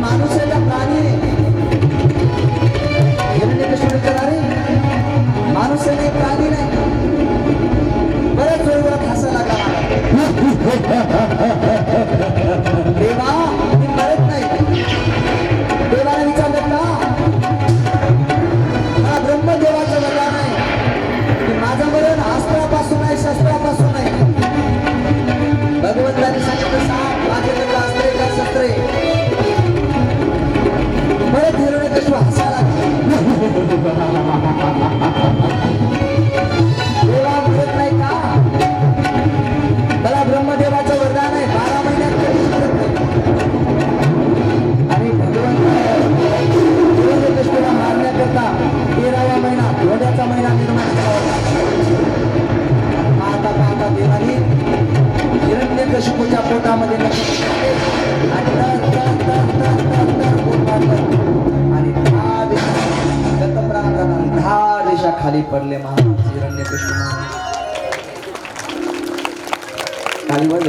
माणूस आहे का प्राणी आहे? हिरण्यकशिपू विचारणारे माणूस आहे नाही प्राणी नाही. बऱ्याच जोरात हसायला लागला. देवा मी मरत नाही. देवाने विचारलं का मला ब्रह्मदेवाचं वरदान आहे की माझं मरण अस्त्रापासून आहे शस्त्रापासून आहे. भगवंताने सांगितलं साप माझ्याकडे अस्त्रे का शस्त्रे. परत हिरण्यकशिपू हसायला देवा मरत नाही का? मला ब्रह्मदेवाचं वरदान आहे 12 महिन्यात कधीच मरत नाही. आणि भगवंत हिरण्यकशिपूला मारण्याकरता 13वा महिना धोंड्याचा महिना निर्माण केला होता. पाहता पाहता देवाने हिरण्यकशिपूच्या पोटामध्ये आणि आणि 10 दिशा खाली पडले. महाराज हिरण्यकशिपू महाराज खाली वर